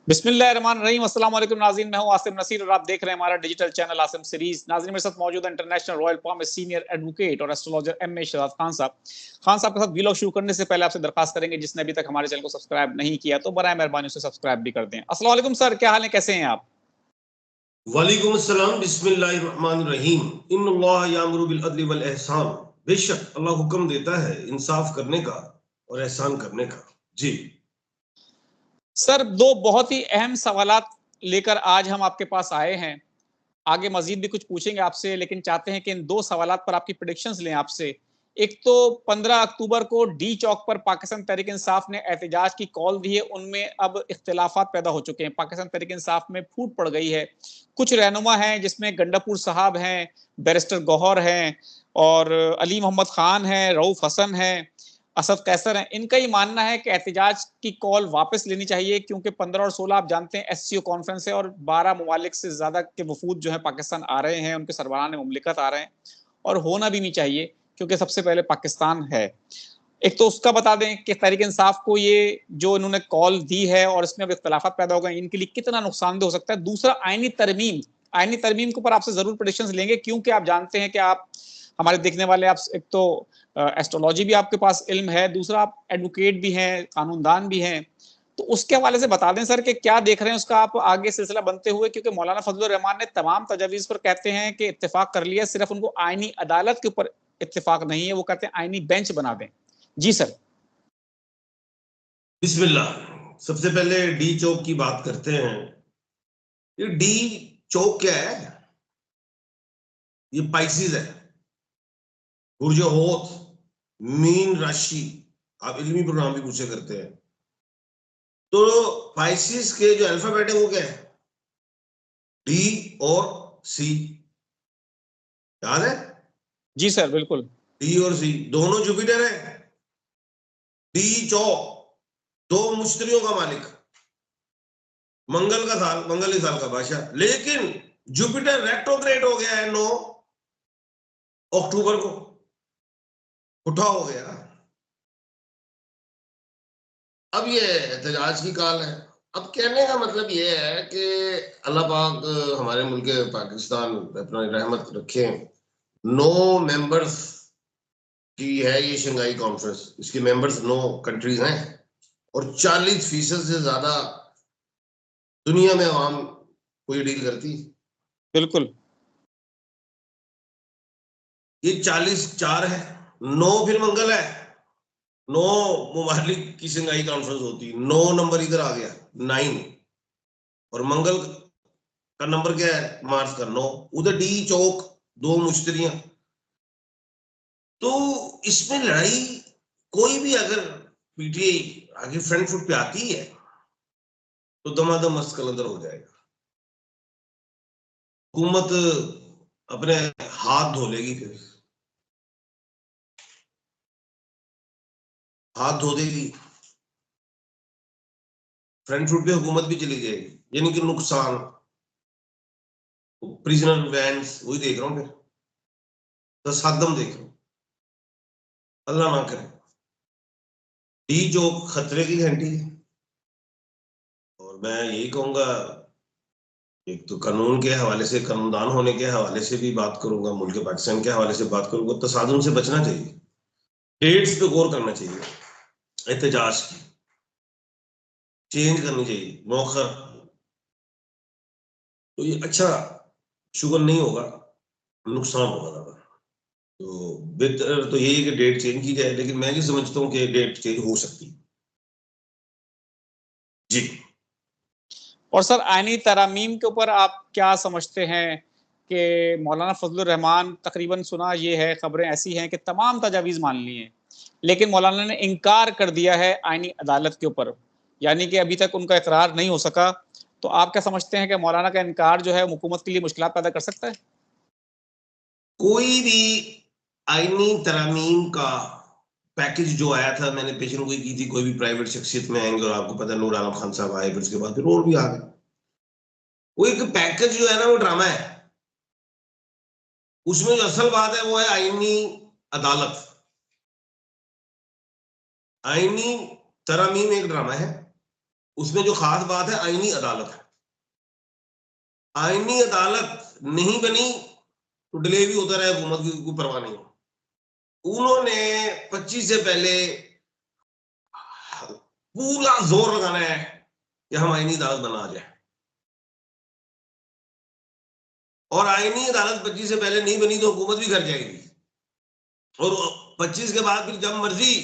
बिस्मिल्लाहिर्रहमानिर्रहीम। अस्सलाम वालेकुम नाज़रीन, मैं हूं आसिम नसीर और आप देख रहे हैं हमारा डिजिटल चैनल आसिम सीरीज। नाज़रीन, मेरे साथ मौजूद है इंटरनेशनल रॉयल फॉर्म में सीनियर एडवोकेट और astrologer M A Shahzad Khan sahab. Khan साहब के साथ वीलॉग शुरू करने से पहले आपसे दरखास्त करेंगे, जिसने अभी तक हमारे चैनल को सब्सक्राइब नहीं किया तो बराए मेहरबानी उसे सब्सक्राइब भी कर दें। अस्सलाम वालेकुम सर, क्या हाल है, कैसे हैं आप? वालेकुम अस्सलाम। बिस्मिल्लाहिर्रहमानिर्रहीम। इन्नल्लाह यामुरु बिल अदलि वल एहसान। बेशक अल्लाह हुक्म देता है इंसाफ करने का और एहसान करने का। जी सर, दो बहुत ही अहम सवालात लेकर आज हम आपके पास आए हैं। आगे मजीद भी कुछ पूछेंगे आपसे, लेकिन चाहते हैं कि इन दो सवालात पर आपकी प्रेडिक्शंस लें आपसे। एक तो 15 अक्टूबर को डी चौक पर पाकिस्तान तहरीक इंसाफ ने एहतजाज की कॉल दी है, उनमें अब इख्तिलाफात पैदा हो चुके हैं। पाकिस्तान तहरीक इंसाफ में फूट पड़ गई है। कुछ रहनुमा हैं, जिसमें गंडापुर साहब हैं, बैरिस्टर गौहर हैं, और अली मोहम्मद खान हैं, रऊफ हसन हैं, असद कैसर हैं। इनका ही मानना है कि एहतजाज की कॉल वापस लेनी चाहिए, क्योंकि 15 और 16 आप जानते हैं एससीओ कॉन्फ्रेंस है और 12 ममालिक से ज्यादा के वफूद जो है पाकिस्तान आ रहे हैं, उनके सरबराहान मुमलिकत आ रहे हैं, और होना भी नहीं चाहिए क्योंकि सबसे पहले पाकिस्तान है। एक तो उसका बता दें कि तहरीक इंसाफ को ये जो इन्होंने कॉल दी है और इसमें अब इख्तलाफात पैदा हो गए, इनके लिए कितना नुकसानदेह हो सकता है। दूसरा, आईनी तरमीम के ऊपर आपसे जरूर प्रेडिक्शंस लेंगे, क्योंकि आप जानते हैं कि आप हमारे देखने वाले, आप एक तो एस्ट्रोलॉजी भी आपके पास इल्म है, दूसरा आप एडवोकेट भी हैं, कानूनदान भी हैं। तो उसके हवाले से बता दें सर कि क्या देख रहे हैं उसका आप आगे सिलसिला बनते हुए, क्योंकि मौलाना फजलुर रहमान ने तमाम तजावीज़ पर कहते हैं कि इत्तेफाक कर लिया, सिर्फ उनको आईनी अदालत के ऊपर इत्तेफाक नहीं है, वो कहते हैं आईनी बेंच बना दें। जी सर। बिस्मिल्लाह। सबसे पहले डी चौक की बात करते हैं। ये डी चौक क्या है? ये पाइसिस है, बुर्ज होत, मीन राशि। आप इल्मी प्रोग्राम भी पूछे करते हैं। तो पाइसिस के जो अल्फाबेट है वो क्या है? डी और सी। याद है? जी सर, बिल्कुल। डी और सी दोनों जुपिटर है। डी चौक दो मुश्तरियों का मालिक, मंगल का साल, मंगल ही साल का बादशाह। लेकिन जुपिटर रेट्रोग्रेड हो गया है 9 अक्टूबर को, उठा हो गया। अब ये एहतजाज की काल है। अब कहने का मतलब ये है कि अल्लाह पाक हमारे मुल्क पाकिस्तान अपना रहमत रखे। 9 मेंबर्स की है ये शंघाई कॉन्फ्रेंस। इसके मेंबर्स 9 कंट्रीज हैं और 40% से ज्यादा दुनिया में आवाम कोई डील करती। बिल्कुल। ये 40 4 है, 9 फिर मंगल है। 9 ममालिक की शंघाई कॉन्फ्रेंस होती, 9 नंबर इधर आ गया 9। और मंगल का नंबर क्या है? मार्च का 9। उधर डी चौक दो मुश्तरियां। तो इसमें लड़ाई कोई भी अगर पीटीआई आगे फ्रंट फुट पे आती है तो दमादम मस्त कलंदर हो जाएगा। हुकूमत अपने हाथ धो लेगी, फिर हाथ धो देगी, फ्रंट फुट पे हुकूमत भी चली जाएगी। यानी कि नुकसान प्रिजनर वैन्स वही देख रहा हूं, फिर तसादम देख रहा हूं। अल्लाह ना करे। डी जो खतरे की घंटी है। और मैं यही कहूंगा, एक तो कानून के हवाले से, कानूनदान होने के हवाले से भी बात करूंगा, मुल्क पाकिस्तान के हवाले से बात करूंगा। तसादुम से बचना चाहिए, डेट्स पे गौर करना चाहिए, एहतजाज की चेंज करनी चाहिए, मौखर। तो ये अच्छा शुगर नहीं होगा, नुकसान होगा ज्यादा। तो बेहतर तो यही है कि डेट चेंज की जाए, लेकिन मैं नहीं समझता हूँ कि डेट चेंज हो सकती। जी। और सर, आईनी तरामीम के ऊपर आप क्या समझते हैं कि मौलाना फजलुर रहमान, तकरीबन सुना ये है, खबरें ऐसी हैं कि तमाम तजावीज़ मान ली हैं, लेकिन मौलाना ने इनकार कर दिया है आईनी अदालत के ऊपर, यानी कि अभी तक उनका इकरार नहीं हो सका। तो आप क्या समझते हैं कि मौलाना का इनकार जो है हुकूमत के लिए मुश्किलात पैदा कर सकता है? कोई भी आईनी तरामीम का पैकेज जो आया था, मैंने पेशन गोई की थी, कोई भी प्राइवेट शख्सियत में आएंगे, और आपको पता है नूर आलम खान साहब आए, फिर उसके बाद फिर और भी आ गए। वो एक पैकेज जो है ना, वो ड्रामा है। उसमें जो असल बात है वो है आईनी अदालत। आईनी तरामीम एक ड्रामा है, उसमें जो खास बात है आईनी अदालत है। आईनी अदालत नहीं बनी तो डिले भी होता रहे, हुकूमत की कोई परवाह नहीं। उन्होंने 25 से पहले पूरा जोर लगाना है कि हम आईनी अदालत बना जाए, और आईनी अदालत 25 से पहले नहीं बनी तो हुकूमत भी घर जाएगी, और 25 के बाद फिर जब मर्जी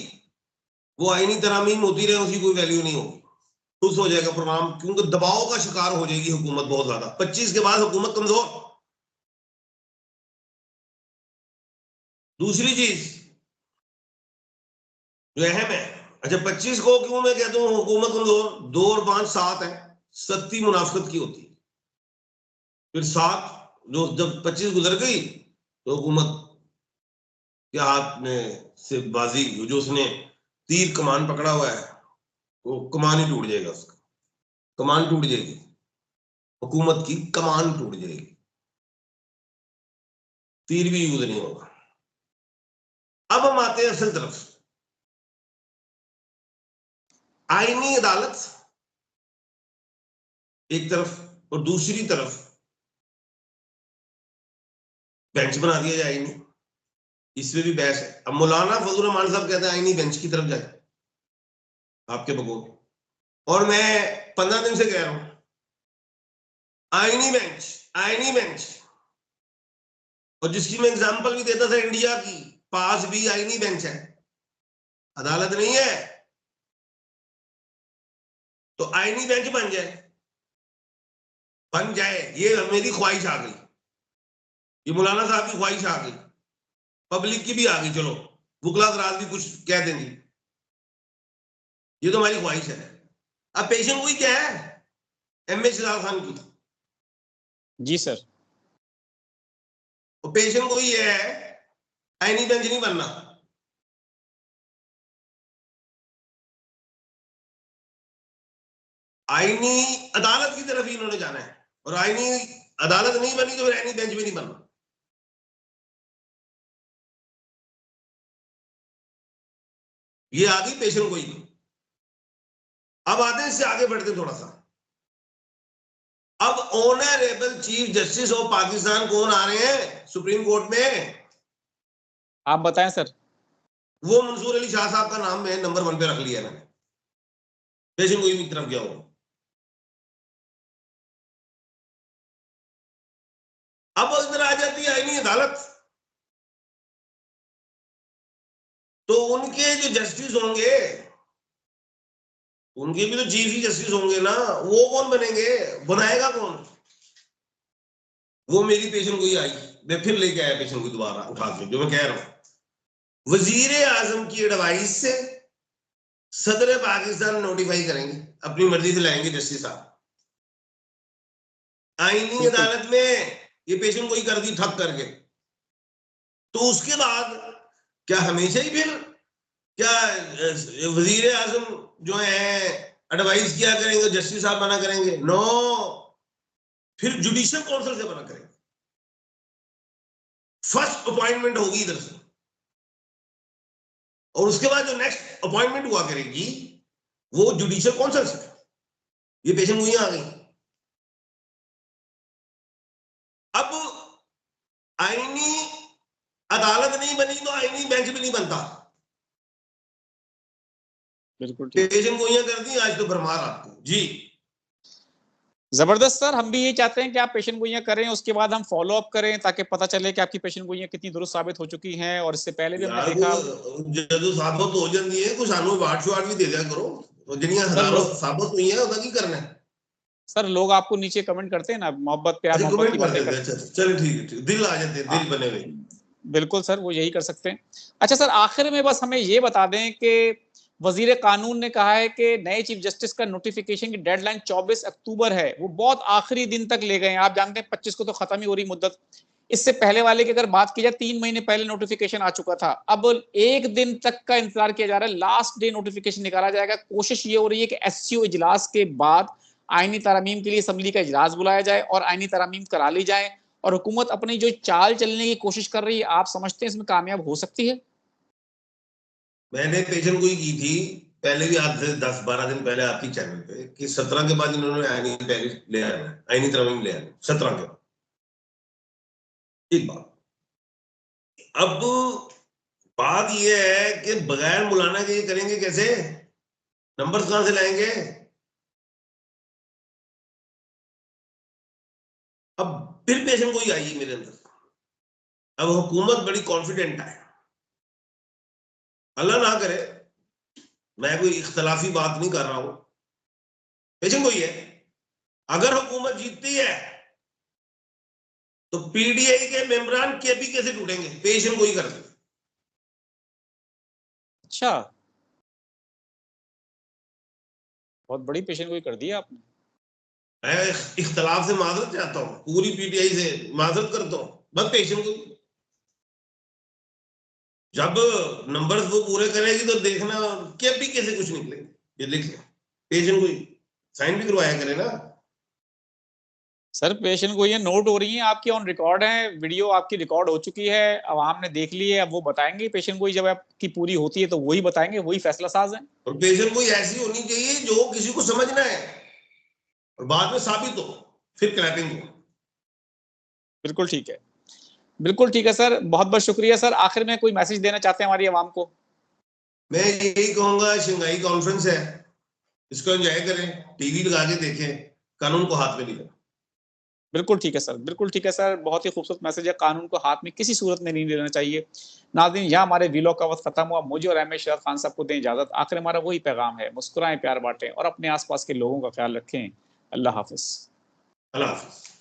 वो आईनी तरामीम होती रहे, उसकी कोई वैल्यू नहीं होगी, खुश हो जाएगा प्रोग्राम, क्योंकि दबाव का शिकार हो जाएगी हुकूमत बहुत ज्यादा। 25 के बाद हुकूमत कमजोर। दूसरी चीज जो अहम है, अच्छा 25 को क्यों मैं कहता हूं हुकूमत कमजोर, 2 और 5 7 है, सख्ती मुनाफिकत की होती है। फिर 7 जो जब 25 गुजर गई तो हुकूमत के हाथ में से बाजी, जो उसने तीर कमान पकड़ा हुआ है वो कमान ही टूट जाएगा, उसका कमान टूट जाएगी, हुकूमत की कमान टूट जाएगी, तीर भी यूज नहीं होगा। अब हम आते हैं असल तरफ, आईनी अदालत एक तरफ और दूसरी तरफ बेंच बना दिया जाए आईनी, इसमें भी बहस है। अब मौलाना फजल रहमान साहब कहते हैं आईनी बेंच की तरफ जाए आपके बगौर, और मैं 15 दिन से कह रहा हूं आईनी बेंच, आईनी बेंच, और जिसकी मैं एग्जांपल भी देता था इंडिया की, पास भी आईनी बेंच है, अदालत नहीं है, तो आईनी बेंच बन जाए, बन जाए, ये मेरी ख्वाहिश आ गई, ये मौलाना साहब की ख्वाहिश आ गई, पब्लिक की भी आ गई, चलो बुकला दराज भी कुछ कह देंगी, ये तो हमारी ख्वाहिश है। अब पेशेंट कोई क्या है, एम ए शिजाल खान की, जी सर, और पेशेंट कोई है, आईनी बेंच नहीं बनना, आईनी अदालत की तरफ ही इन्होंने जाना है, और आईनी अदालत नहीं बनी तो फिर आईनी बेंच भी नहीं बनना। ये आ गई पेशेंट कोई। अब आते हैं, इससे आगे बढ़ते थोड़ा सा। अब honourable chief justice of Pakistan कौन आ रहे हैं सुप्रीम कोर्ट में, आप बताएं सर। वो मंसूर अली शाह साहब का नाम मैं नंबर 1 पे रख लिया मैंने, पेशेंट कोई की तरफ गया हो। अब इधर आ जाती है आईनी अदालत, तो उनके जो जस्टिस होंगे, उनके भी तो चीफ ही जस्टिस होंगे ना, वो कौन बनेंगे, बनाएगा कौन, वो मेरी पेशेंट कोई आई, मैं फिर लेके आया पेशेंट को दोबारा उठा के, जो मैं कह रहा हूं वजीर आजम की एडवाइस से सदर पाकिस्तान नोटिफाई करेंगे, अपनी मर्जी से लाएंगे जस्टिस साहब, आईनी अदालत में ये पेशेंट कोई कर दी ठप करके, तो उसके बाद क्या हमेशा ही फिर क्या वजीर आजम जो है एडवाइस किया करेंगे, जस्टिस साहब बना करेंगे, नो, फिर जुडिशियल काउंसिल से बना करेंगे, फर्स्ट अपॉइंटमेंट होगी इधर से, और उसके बाद जो नेक्स्ट अपॉइंटमेंट हुआ करेगी वो जुडिशियल काउंसिल से। ये पेशेंट हुई आ गई। अब आईनी अदालत नहीं बनी तो आईनी बेंच भी नहीं बनता, बिल्कुल पेशेंट गोइयां कर दी, आज तो भरमार आपको जी। जबरदस्त सर, हम भी ये चाहते हैं कि आप पेशेंट गोइयां करें, उसके बाद हम फॉलो अप करें ताकि पता चले कि आपकी पेशेंट गोइयां कितनी दुरुस्त साबित हो चुकी हैं। और इससे पहले भी हमने देखा ਜਦੋਂ ਸਾਬਤ ਹੋ ਜਾਂਦੀ ਹੈ ਕੋਈ ਸਾਨੂੰ ਵਾਟ ਸ਼ਾਟ ਵੀ ਦੇ ਦਿਆ ਕਰੋ, ਜਿਹੜੀਆਂ ਹਜ਼ਾਰਾਂ ਸਾਬਤ ਹੋਈਆਂ ਉਹਦਾ ਕੀ करना है सर, लोग आपको नीचे कमेंट करते हैं ना, मोहब्बत प्यार मोहब्बत की बातें करते हैं। चलो ठीक है, दिल आ जाते हैं, दिल बने हुए। बिल्कुल सर, वो यही कर सकते हैं। अच्छा सर, आखिर में बस हमें ये बता दें कि वजीर कानून ने कहा है कि नए चीफ जस्टिस का नोटिफिकेशन की डेडलाइन 24 अक्टूबर है, वो बहुत आखिरी दिन तक ले गए हैं। आप जानते हैं 25 को तो खत्म ही हो रही मुद्दत, इससे पहले वाले की अगर बात की जाए 3 महीने पहले नोटिफिकेशन आ चुका था, अब 1 दिन तक का इंतजार किया जा रहा है, लास्ट डे नोटिफिकेशन निकाला जाएगा। कोशिश ये हो रही है कि एससीओ इजलास के बाद आईनी तरमीम के लिए असम्बली का इजलास बुलाया जाए और आईनी तरमीम करा ली जाए, और हुकूमत अपनी जो चाल चलने की कोशिश कर रही है, आप समझते हैं इसमें कामयाब हो सकती है? मैंने पेशेंट गोई की थी पहले भी आज से 10-12 दिन पहले आपकी चैनल पे कि 17 के बाद इन्होंने आईनी पैरिस ले आना है, आईनी तरमीम ले आना 17 के बाद। एक बात, अब बात ये है कि बगैर मुलाना के ये करेंगे कैसे, नंबर्स कहां से लाएंगे। अब फिर पेशेंट कोई आई मेरे अंदर, अब हुकूमत बड़ी कॉन्फिडेंट है, अल्लाह ना करे, मैं कोई इख्तलाफी बात नहीं कर रहा हूं, पेशेंट कोई है, अगर हुकूमत जीतती है तो पीडीआई के मेंबरान के भी कैसे टूटेंगे, पेशेंट कोई कर दे। अच्छा, बहुत बड़ी पेशेंट गोई कर दी आपने। मैं इख्तलाफ से माजरत चाहता हूँ, पूरी पीटीआई से माजरत करता हूँ, बस पेशेंट को जब नंबर्स वो पूरे करेगी तो देखना क्या भी कैसे कुछ निकलेंगे, ये लिख ले, पेशेंट को साइन भी करवाया करे ना। सर पेशेंट को ये नोट हो रही है आपकी, ऑन रिकॉर्ड है, वीडियो आपकी रिकॉर्ड हो चुकी है, आवाम ने देख ली है, अब वो बताएंगे पेशेंट को, जब आपकी पूरी होती है तो वही बताएंगे, वही फैसला साज है। और पेशेंट को ऐसी होनी चाहिए जो किसी को समझना है और बाद में साबित हो, फिर क्लैपिंग हो। बिल्कुल ठीक है, बिल्कुल ठीक है सर, बहुत बहुत शुक्रिया सर। आखिर में कोई मैसेज देना चाहते हैं हमारी आवाम को? मैं यही कहूंगा, शंघाई कॉन्फ्रेंस है, इसको एंजॉय करें, टीवी लगा के देखें, कानून को हाथ में नहीं लेना। बिल्कुल ठीक है सर, बिल्कुल ठीक है सर, बहुत ही खूबसूरत मैसेज है, कानून को हाथ में किसी सूरत में नहीं लेना चाहिए। नाज़रीन, यहाँ हमारे वीलॉग का वक्त खत्म हुआ, मुझे और एम शहजाद खान साहब को दें इजाजत। आखिर हमारा वही पैगाम है, मुस्कुराएं, प्यार बांटें और अपने आसपास के लोगों का ख्याल रखें। अल्लाह हाफिज। अल्लाह हाफिज।